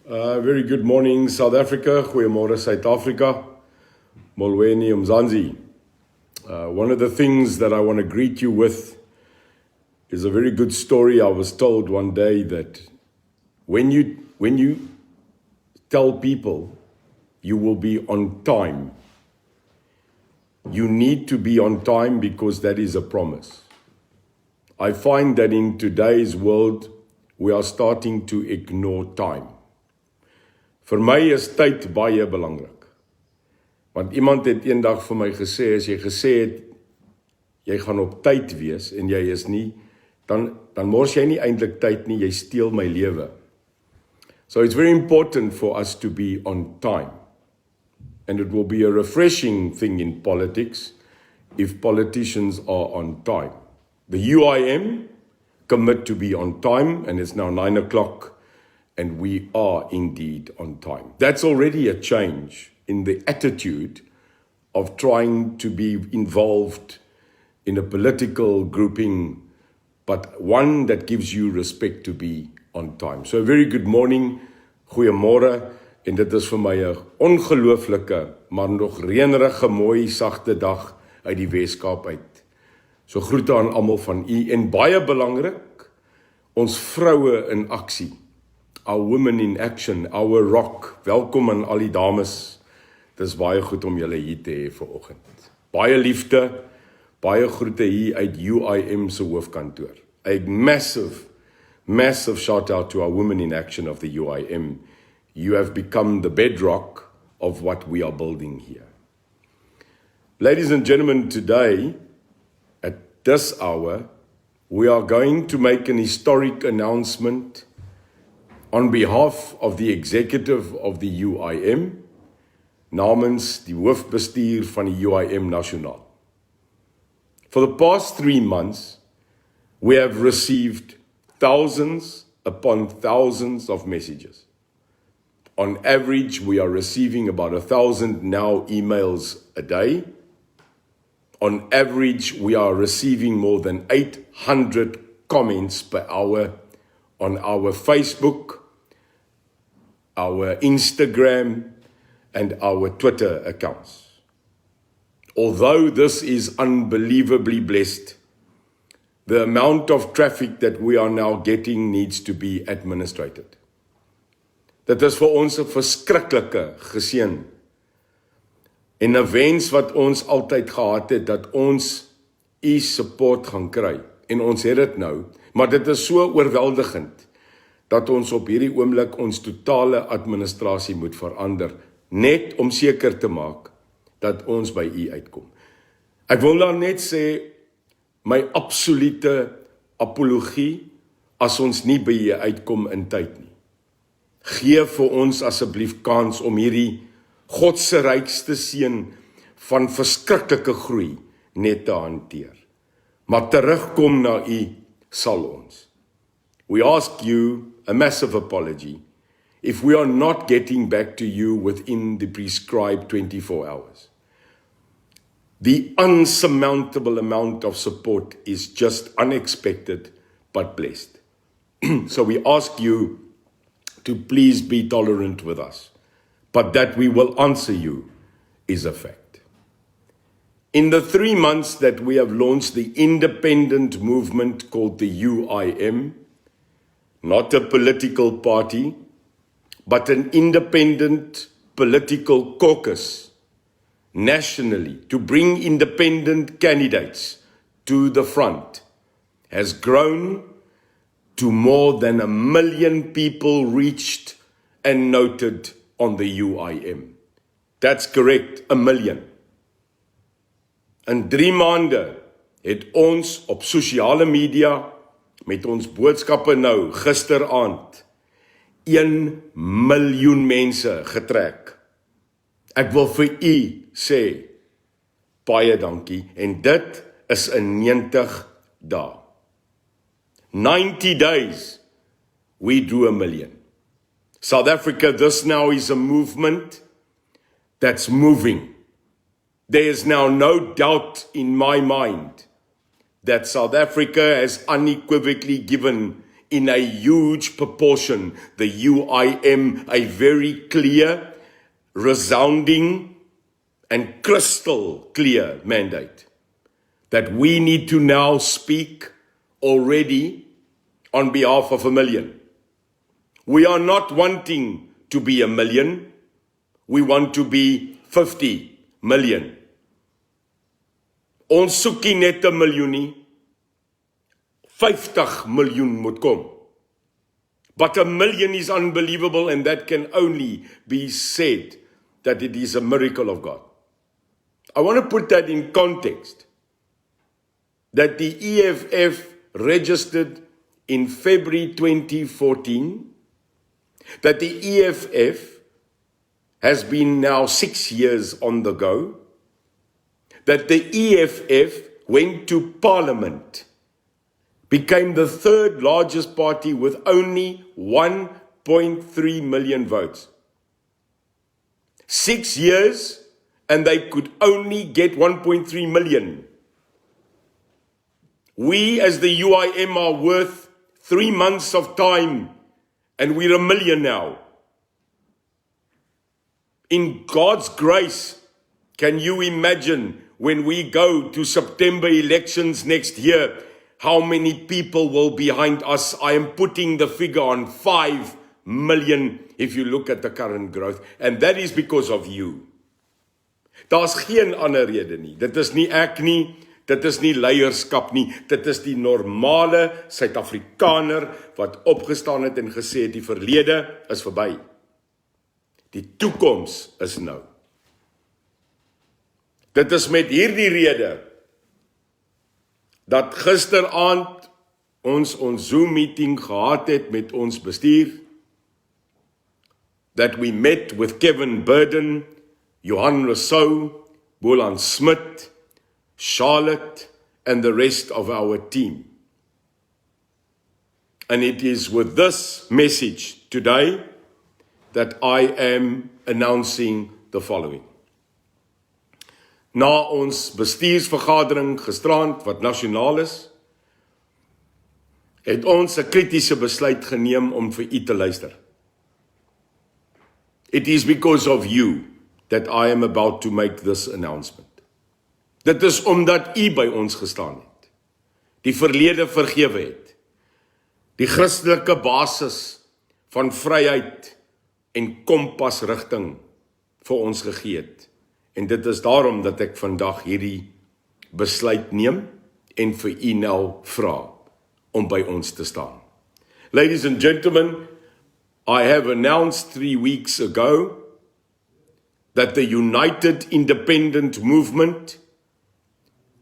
Very good morning, South Africa. Goeiemôre, South Africa. Molweni Mzansi. One of the things that I want to greet you with is a very good story. I was told one day that when you tell people you will be on time, you need to be on time because that is a promise. I find that in today's world, we are starting to ignore time. Vir my is tyd baie belangrik. Want iemand het eendag vir my gesê, as jy gesê het, jy gaan op tyd wees en jy is nie, dan mors jy nie eintlik tyd nie, jy steel my lewe. So it's very important for us to be on time. And it will be a refreshing thing in politics if politicians are on time. The UIM commit to be on time, and it's now 9 o'clock. And we are indeed on time. That's already a change in the attitude of trying to be involved in a political grouping, but one that gives you respect to be on time. So a very good morning, goeiemôre, en dit is vir my 'n ongelooflike, maar nog reënerige, mooi, sagte dag uit die Weskaap uit. So groete aan almal van u en baie belangrik, ons vroue in aksie. Our women in action, our rock. Welkom aan al die dames. Dit is baie goed om julle hier te hê vanoggend. Baie liefde, baie groete hier uit UIM se hoofkantoor. A massive shout out to our women in action of the UIM. You have become the bedrock of what we are building here. Ladies and gentlemen, today, at this hour, we are going to make an historic announcement on behalf of the executive of the UIM, namens die hoofbestuur van die UIM Nasionaal. For the past 3 months, we have received thousands upon thousands of messages. On average, we are receiving about 1,000 now emails a day. On average, we are receiving more than 800 comments per hour on our Facebook, our Instagram, and our Twitter accounts. Although this is unbelievably blessed, the amount of traffic that we are now getting needs to be administrated. Dit is vir ons 'n verskriklike geseën en 'n wens wat ons altyd gehad het, dat ons u support gaan kry. En ons het dit nou, maar dit is so oorweldigend, dat ons op hierdie oomblik ons totale administrasie moet verander, net om seker te maak, dat ons by u uitkom. Ek wil dan net sê, my absolute apologie, as ons nie by u uitkom in tyd nie. Gee vir ons asseblief kans om hierdie God se rykste seën van verskriklike groei net te hanteer. Maar terugkom na u sal ons. We ask you a massive apology if we are not getting back to you within the prescribed 24 hours. The unsurmountable amount of support is just unexpected but blessed. So we ask you to please be tolerant with us, but that we will answer you is a fact. In the 3 months that we have launched the independent movement called the UIM, not a political party, but an independent political caucus nationally to bring independent candidates to the front, has grown to more than 1 million people reached and noted on the UIM. That's correct, 1 million. In 3 maande het ons op sosiale media met ons boodskappe nou gisteraand 1 miljoen mense getrek. Ek wil vir u sê baie dankie en dit is in 90 dae. 90 days we drew 1 million. South Africa, this now is a movement that's moving. There is now no doubt in my mind that South Africa has unequivocally given in a huge proportion. The UIM, a very clear, resounding, and crystal clear mandate that we need to now speak already on behalf of 1 million. We are not wanting to be 1 million. We want to be 50 million. Ons soekie net 1 miljoen nie, 50 miljoen moet kom. But 1 million is unbelievable, and that can only be said that it is a miracle of God. I want to put that in context, that the EFF registered in February 2014, that the EFF has been now 6 years on the go, that the EFF went to Parliament, became the third largest party with only 1.3 million votes. 6 years, and they could only get 1.3 million. We as the UIM are worth 3 months of time, and we're 1 million now. In God's grace, can you imagine when we go to September elections next year, how many people will be behind us? I am putting the figure on 5 million if you look at the current growth. And that is because of you. Daar's geen ander rede nie. Dit is nie ek nie, dit is nie leierskap nie, dit is die normale Suid-Afrikaner wat opgestaan het en gesê het die verlede is verby. Die toekoms is nou. Dit is met hierdie rede dat gisteraand ons Zoom meeting gehad het met ons bestuur, that we met with Kevin Burden, Johan Rousseau, Bolan Smit, Charlotte, and the rest of our team. And it is with this message today that I am announcing the following. Na ons bestuursvergadering gisterand, wat nasionaal is, het ons 'n kritiese besluit geneem om vir u te luister. It is because of you that I am about to make this announcement. Dit is omdat u by ons gestaan het, die verlede vergewe het, die Christelike basis van vryheid en kompasrigting vir ons gegee het. En dit is daarom dat ek vandag hierdie besluit neem en vir u nou vra om by ons te staan. Ladies and gentlemen, I have announced 3 weeks ago that the United Independent Movement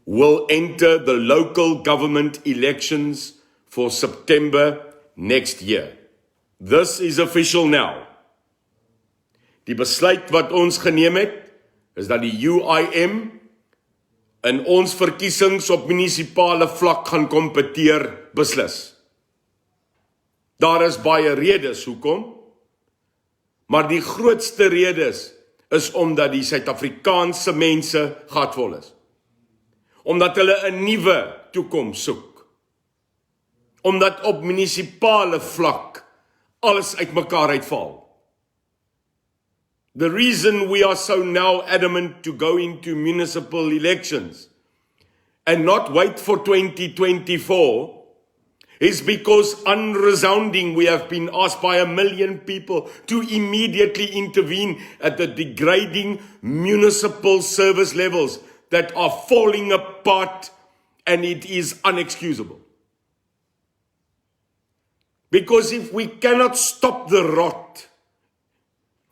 will enter the local government elections for September next year. This is official now. Die besluit wat ons geneem het, is dat die UIM in ons verkiesings op munisipale vlak gaan kompeteer beslis. Daar is baie redes hoekom, maar die grootste redes is omdat die Suid-Afrikaanse mense gatvol is. Omdat hulle 'n nuwe toekoms soek. Omdat op munisipale vlak alles uitmekaar uitval. The reason we are so now adamant to go into municipal elections and not wait for 2024 is because unresounding we have been asked by 1 million people to immediately intervene at the degrading municipal service levels that are falling apart, and it is unexcusable. Because if we cannot stop the rot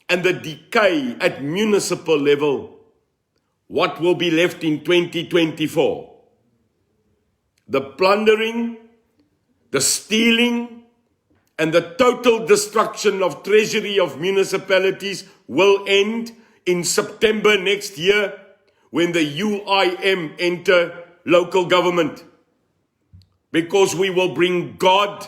and the decay at municipal level, what will be left in 2024? The plundering, the stealing, and the total destruction of Treasury of municipalities will end in September next year when the UIM enter local government. Because we will bring God,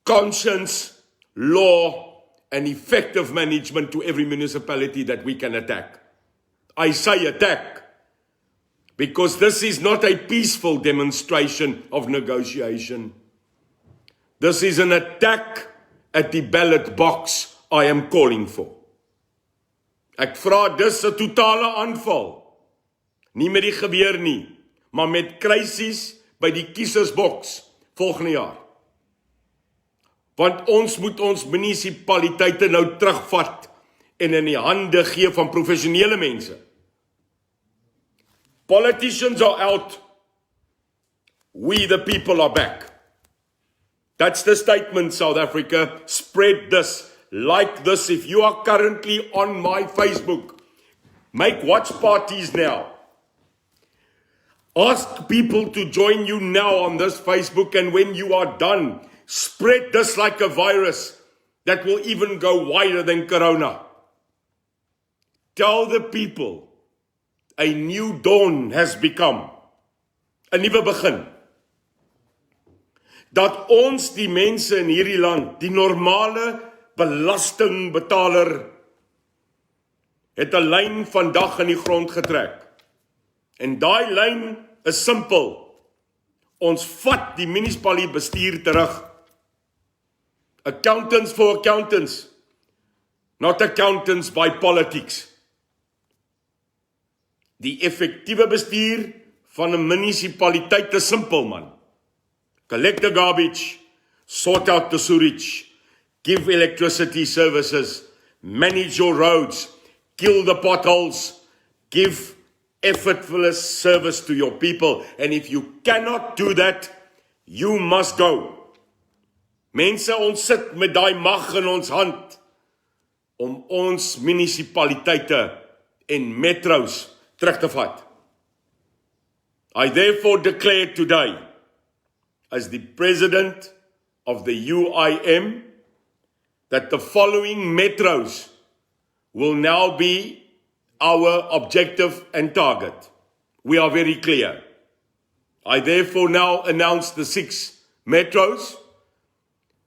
conscience, law, and effective management to every municipality that we can attack. I say attack, because this is not a peaceful demonstration of negotiation. This is an attack at the ballot box I am calling for. Ek vra dis 'n totale aanval. Nie met die geweer nie, maar met krisis by die kiesersboks volgende jaar. Want ons moet ons munisipaliteite nou terugvat en in die hande gee van professionele mense. Politicians are out. We the people are back. That's the statement, South Africa. Spread this. Like this. If you are currently on my Facebook, make watch parties now. Ask people to join you now on this Facebook, and when you are done, spread this like a virus that will even go wider than corona. Tell the people a new dawn has become. 'n nuwe begin. Dat ons die mense in hierdie land, die normale belastingbetaler, het 'n lyn vandag in die grond getrek. En daai lyn is simpel. Ons vat die munisipale bestuur terug. Accountants for accountants, not accountants by politics. Die effektiewe bestuur van 'n munisipaliteit is simpel, man. Collect the garbage, sort out the sewage, give electricity services, manage your roads, kill the potholes, give effortless service to your people. And if you cannot do that, you must go. Mense, ons sit met daai mag in ons hand om ons munisipaliteite en metros terug te vat. I therefore declare today, as the president of the UIM, that the following metros will now be our objective and target. We are very clear. I therefore now announce the 6 metros,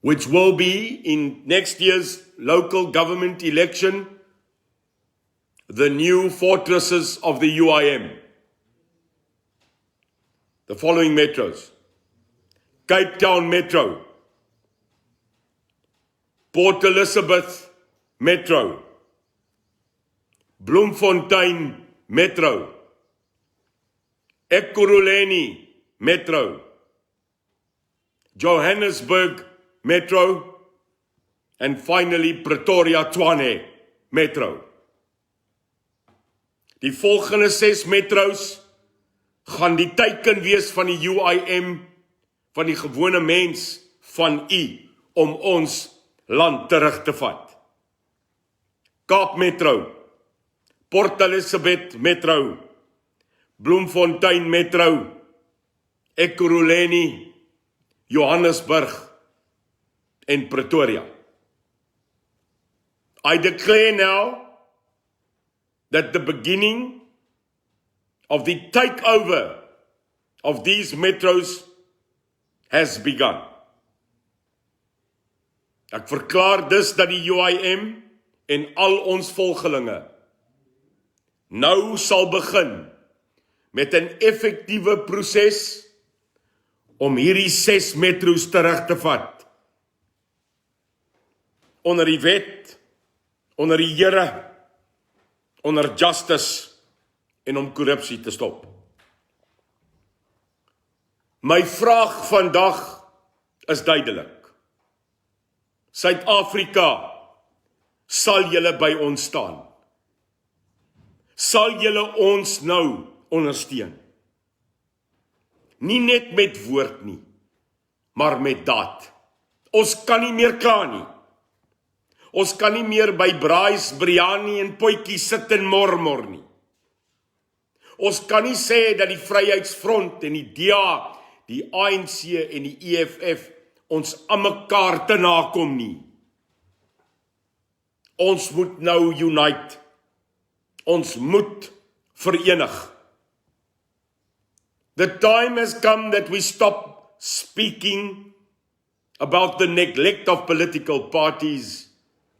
which will be in next year's local government election, the new fortresses of the UIM. The following metros: Cape Town Metro, Port Elizabeth Metro, Bloemfontein Metro, Ekurhuleni Metro, Johannesburg Metro, and finally Pretoria Tshwane Metro. Die volgende 6 metros gaan die teiken wees van die UIM, van die gewone mens, van u, om ons land terug te vat. Kaap Metro, Port Elizabeth Metro, Bloemfontein Metro, Ekurhuleni, Johannesburg en Pretoria. I declare now that the beginning of the takeover of these metros has begun. Ek verklaar dus dat die UIM en al ons volgelinge nou sal begin met 'n effektiewe proses om hierdie 6 metros terug te vat. Onder die wet, onder die Here, onder justice en om korrupsie te stop. My vraag vandag is duidelik. Suid-Afrika, sal julle by ons staan? Sal julle ons nou ondersteun? Nie net met woord nie, maar met daad. Ons kan nie meer kla nie. Ons kan nie meer by braais, biryani en potjie sit en mormor nie. Ons kan nie sê dat die Vryheidsfront en die DA, die ANC en die EFF ons aan mekaar te nakom nie. Ons moet nou unite. Ons moet verenig. The time has come that we stop speaking about the neglect of political parties,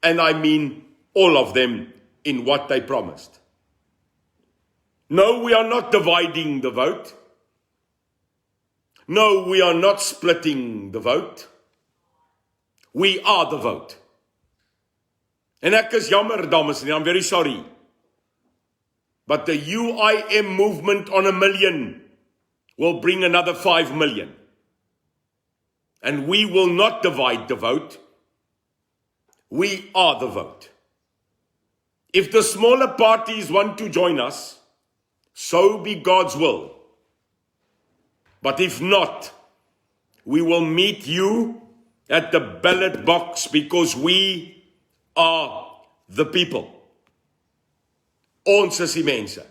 and I mean all of them, in what they promised. No, we are not dividing the vote. No, we are not splitting the vote. We are the vote. En ek is jammer, dames en heren, I'm very sorry. But the UIM movement on 1 million will bring another 5 million. And we will not divide the vote. We are the vote. If the smaller parties want to join us, so be God's will. But if not, we will meet you at the ballot box because we are the people. Ons is die mense.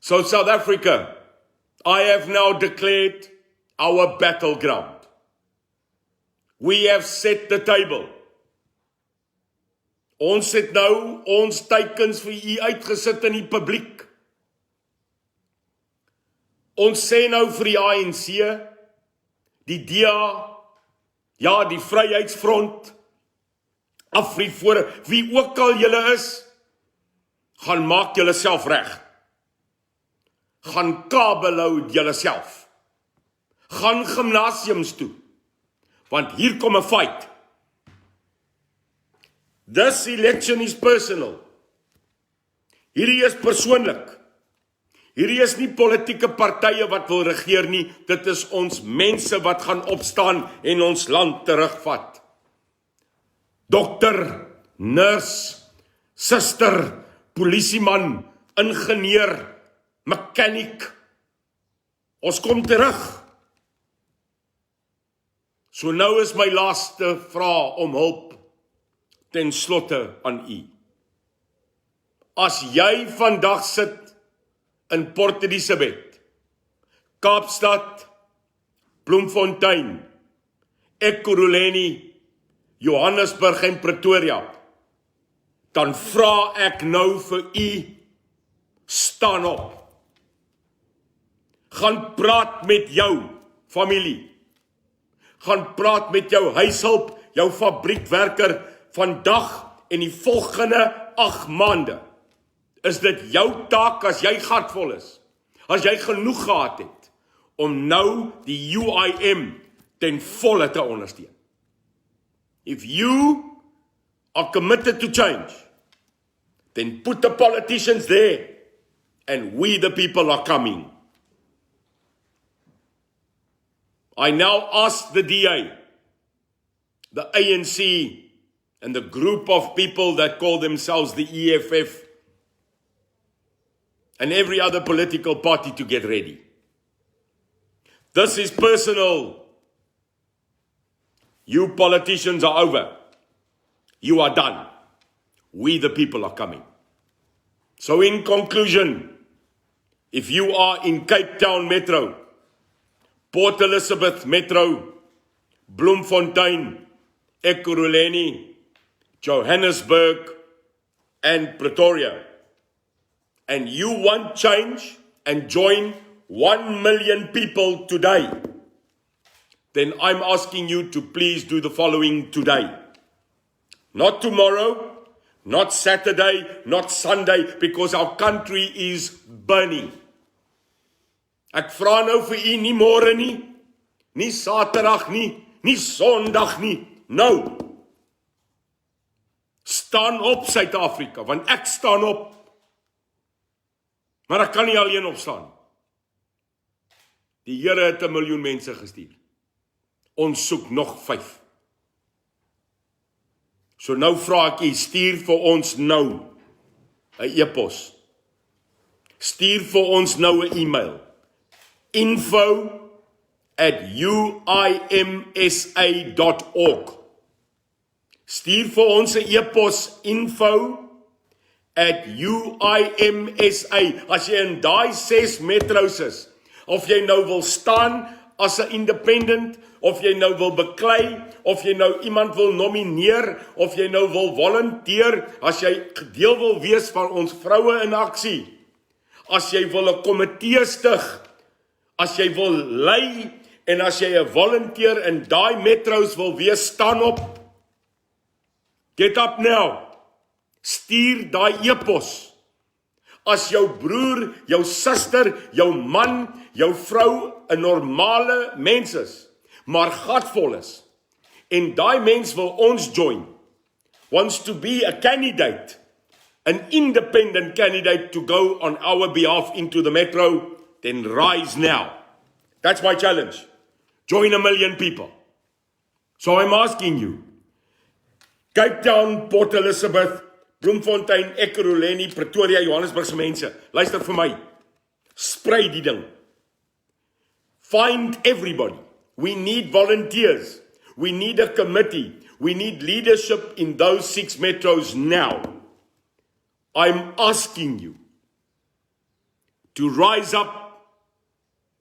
So South Africa, I have now declared our battleground. We have set the table. Ons het nou ons teikens vir u uitgesit in die publiek. Ons sê nou vir die ANC, die DA, ja, die Vryheidsfront, Afrifore, wie ook al julle is, gaan maak julle self reg. Gaan kabelhou julle self. Gaan gimnasiums toe, want hier kom 'n fight. This election is personal. Hierdie is persoonlik. Hierdie is nie politieke partye wat wil regeer nie, dit is ons mense wat gaan opstaan en ons land terugvat. Dokter, nurse, suster, polisieman, ingenieur, mechanic. Ons kom terug. So nou is my laaste vraag om hulp ten slotte aan u. As jy vandag sit in Port Elizabeth, Kaapstad, Bloemfontein, Ekurhuleni, Johannesburg en Pretoria, dan vra ek nou vir u, staan op. Gaan praat met jou familie. Gaan praat met jou huishulp, jou fabriekwerker. Vandag en die volgende 8 maande is dit jou taak as jy gatvol is, as jy genoeg gehad het, om nou die UIM ten volle te ondersteun. If you are committed to change, then put the politicians there, and we the people are coming. I now ask the DA, the ANC, and the group of people that call themselves the EFF, and every other political party to get ready. This is personal. You politicians are over. You are done. We the people are coming. So in conclusion, if you are in Cape Town Metro, Port Elizabeth Metro, Bloemfontein, Ekurhuleni, Johannesburg, and Pretoria, and you want change and join 1 million people today, then I'm asking you to please do the following today. Not tomorrow, not Saturday, not Sunday, because our country is burning. Ek vra nou vir u nie môre nie, nie Saterdag nie, nie Sondag nie, nou. Staan op Suid-Afrika, want ek staan op. Maar ek kan nie alleen opstaan. Die Here het 1 miljoen mense gestuur. Ons soek nog 5. So nou vra ek u, stuur vir ons nou 'n e-pos. Stuur vir ons nou 'n e-mail. info@uimsa.org. Stuur vir ons 'n e-pos, info@uimsa. As jy in daai 6 metros is, of jy nou wil staan as 'n independent, of jy nou wil beklei, of jy nou iemand wil nomineer, of jy nou wil volunteer, as jy deel wil wees van ons vroue in aksie, as jy wil 'n komitee stig, as jy wil lei, en as jy 'n volunteer in daai metros wil wees, staan op. Get up now. Stuur daai e-pos. As jou broer, jou suster, jou man, jou vrou 'n normale mens is, maar gatvol is, En daai mens wil ons join, wants to be a candidate, an independent candidate to go on our behalf into the metro, then rise now. That's my challenge. Join 1 million people. So I'm asking you, Cape Town, Port Elizabeth, Bloemfontein, Ekurhuleni, Pretoria, Johannesburgse mense, luister vir my, sprei die ding. Find everybody. We need volunteers. We need a committee. We need leadership in those 6 metros now. I'm asking you to rise up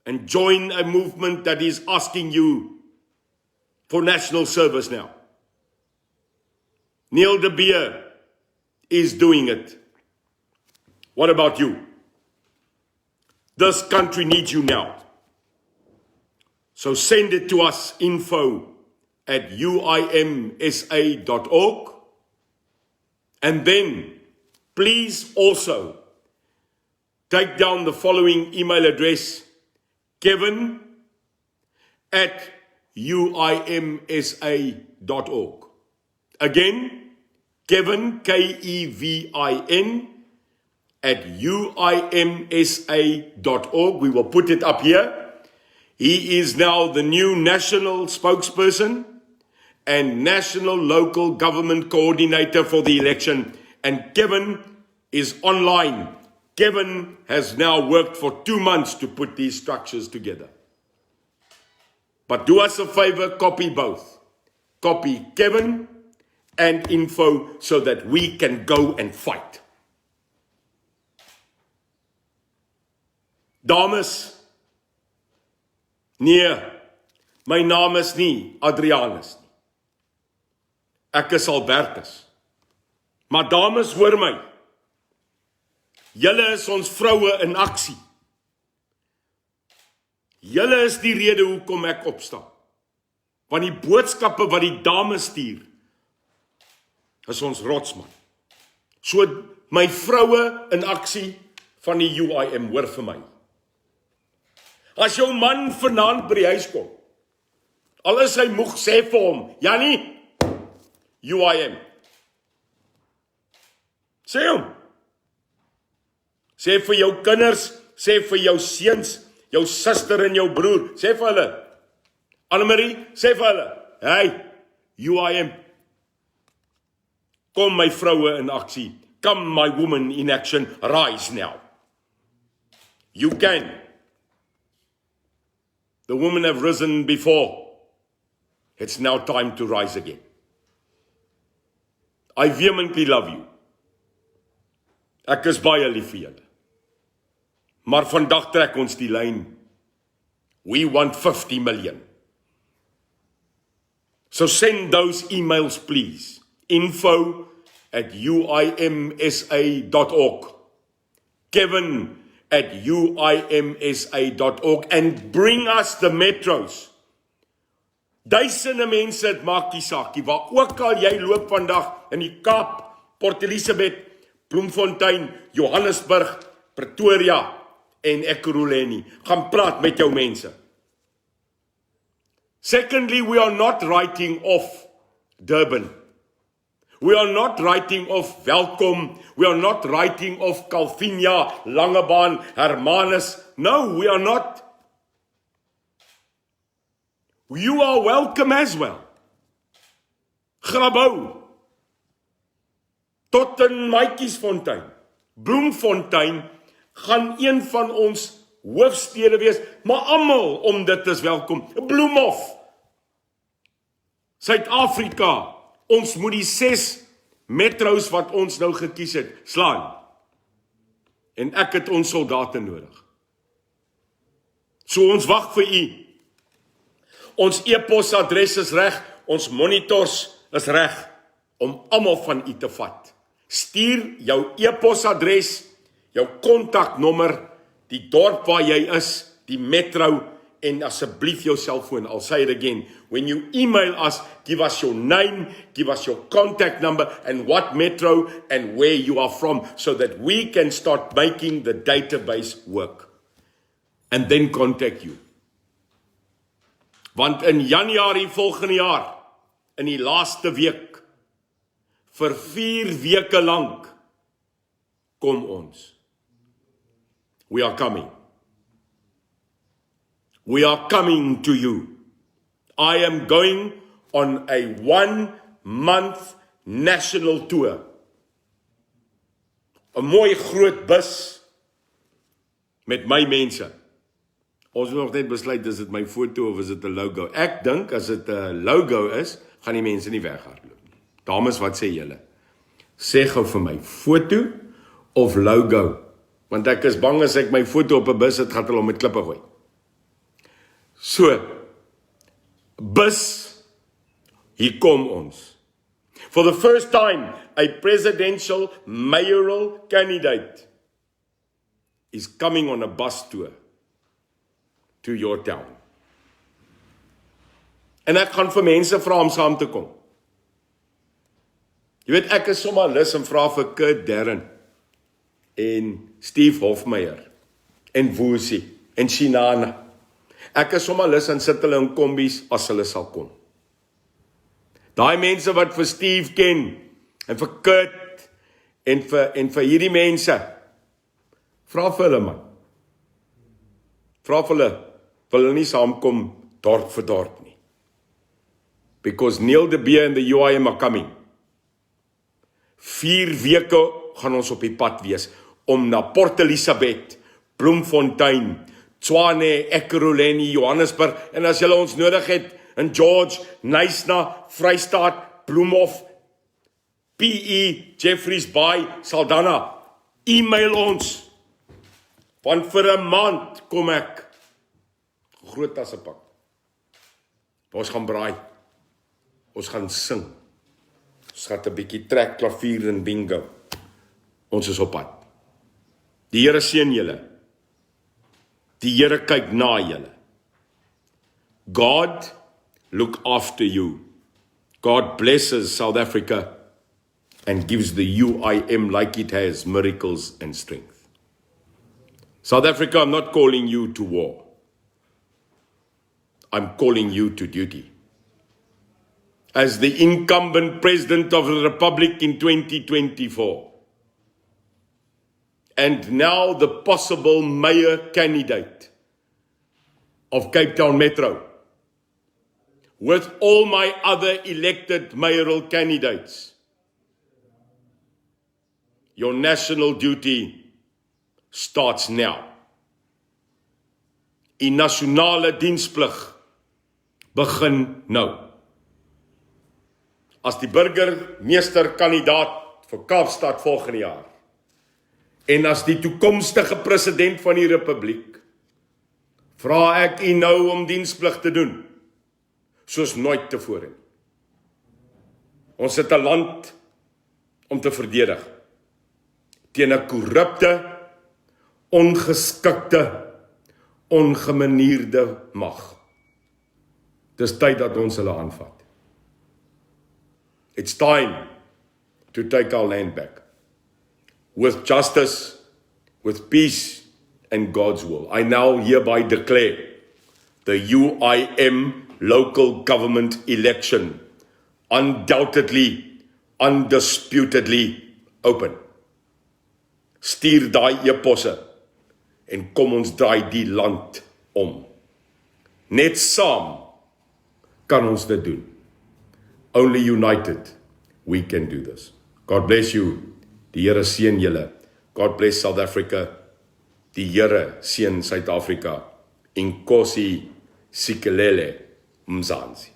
and join a movement that is asking you for national service now. Neil de Beer is doing it. What about you? This country needs you now. So send it to us, info@uimsa.org. And then, please also take down the following email address, kevin@uimsa.org. Again, Kevin, Kevin, @uimsa.org. We will put it up here. He is now the new national spokesperson and national local government coordinator for the election. And Kevin is online. Kevin has now worked for 2 months to put these structures together. But do us a favor, copy both. Copy Kevin and info so that we can go and fight. Dames, nee, my naam is nie Adrianus nie. Ek is Albertus. Maar dames, hoor my. Julle is ons vroue in aksie. Julle is die rede hoekom ek opstaan. Want die boodskappe wat die dames stuur, is ons rotsman. So my vroue in aksie van die UIM, hoor vir my. As jou man vanaand by die huis kom, al is hy moeg, sê vir hom, Jannie, UIM. Sê hom. Sê vir jou kinders, sê vir jou seuns, jou suster en jou broer, sê vir hulle, Annemarie, sê vir hulle, hey, UIM, kom my vroue in aksie, come my woman in action, rise now. You can. The women have risen before. It's now time to rise again. I vehemently love you. Ek is baie lief vir julle. Maar vandag trek ons die lyn. We want 50 million. So send those emails, please. info@uimsa.org. Kevin@uimsa.org. And bring us the metros. Duisende mense, het maak die saakie, waar ook al jy loop vandag in die Kaap, Port Elizabeth, Bloemfontein, Johannesburg, Pretoria en Ekurhuleni. Gaan praat met jou mense. Secondly, we are not writing off Durban. We are not writing off Welkom. We are not writing off Calvinia, Langebaan, Hermanus. No, we are not. You are welcome as well. Grabouw. Tot in Maatjiesfontein. Bloemfontein gaan een van ons hoofstede wees, maar almal om dit is welkom. Bloemhof. Suid-Afrika. Ons moet die 6 metros wat ons nou gekies het, slaan. En ek het ons soldate nodig. So ons wag vir u. Ons e-posadres is reg, ons monitors is reg, om almal van u te vat. Stuur jou e-posadres, jou kontaknommer, die dorp waar jy is, die metro, en asseblief jou selfoon. I'll say it again. When you email us, give us your name, give us your contact number, and what metro and where you are from, so that we can start making the database work. And then contact you. Want in Januarie volgende jaar, in die laaste week, vir 4 weke lank, kom ons. We are coming. We are coming to you. I am going on a 1-month national tour. 'n mooi groot bus met my mense. Ons moet nog net besluit, is dit my foto of is dit 'n logo? Ek dink as dit 'n logo is, gaan die mense nie weghardloop nie. Dames, wat sê julle? Sê gou vir my, foto of logo? Want ek is bang as ek my foto op 'n bus het, gaan hulle hom met klippe gooi. So, bus, hier kom ons. For the first time, a presidential mayoral candidate is coming on a bus tour to your town. En ek gaan vir mense vra om saam te kom. Jy weet, ek is sommer lus en vra vir Kurt Darren en Steve Hofmeyer en Woesie en Shinana. Ek is sommer lus en sit hulle in kombies as hulle sal kom. Daai mense wat vir Steve ken en vir Kurt en vir hierdie mense, vra vir hulle man. Vra vir hulle, wil hulle nie saamkom dorp vir dorp nie. Because Neil de Beer and the UIM are coming. 4 weke gaan ons op die pad wees, om na Port Elizabeth, Bloemfontein, Tshwane, Ekurhuleni, Johannesburg, en as julle ons nodig het, in George, Knysna, Vrystaat, Bloemhof, PE, Jeffreys Bay, Saldanha, e-mail ons, want vir 'n maand kom ek, groot tasse pak, ons gaan braai, ons gaan sing, ons gaan 'n bietjie trek, klavier en bingo, ons is op pad. Die Here seën julle, die Here kyk na julle. God look after you. God blesses South Africa and gives the UIM like it has miracles and strength. South Africa, I'm not calling you to war. I'm calling you to duty. As the incumbent president of the Republic in 2024, and now the possible mayor candidate of Cape Town Metro, with all my other elected mayoral candidates, your national duty starts now. Die nasionale diensplig begin nou. As die burgemeesterkandidaat vir Kaapstad volgende jaar, en as die toekomstige president van die Republiek, vra ek u nou om diensplig te doen, soos nooit tevore. Ons het 'n land om te verdedig, teen 'n korrupte, ongeskikte, ongemanierde mag. Dis tyd dat ons hulle aanvat. It's time to take our land back. With justice, with peace, and God's will. I now hereby declare the UIM local government election undoubtedly, undisputedly open. Stuur daai e-posse en kom ons draai die land om. Net saam kan ons dit doen. Only united we can do this. God bless you. Die Here seën julle. God bless South Africa. Die Here seën Suid-Afrika. Inkosi sikelele mzansi.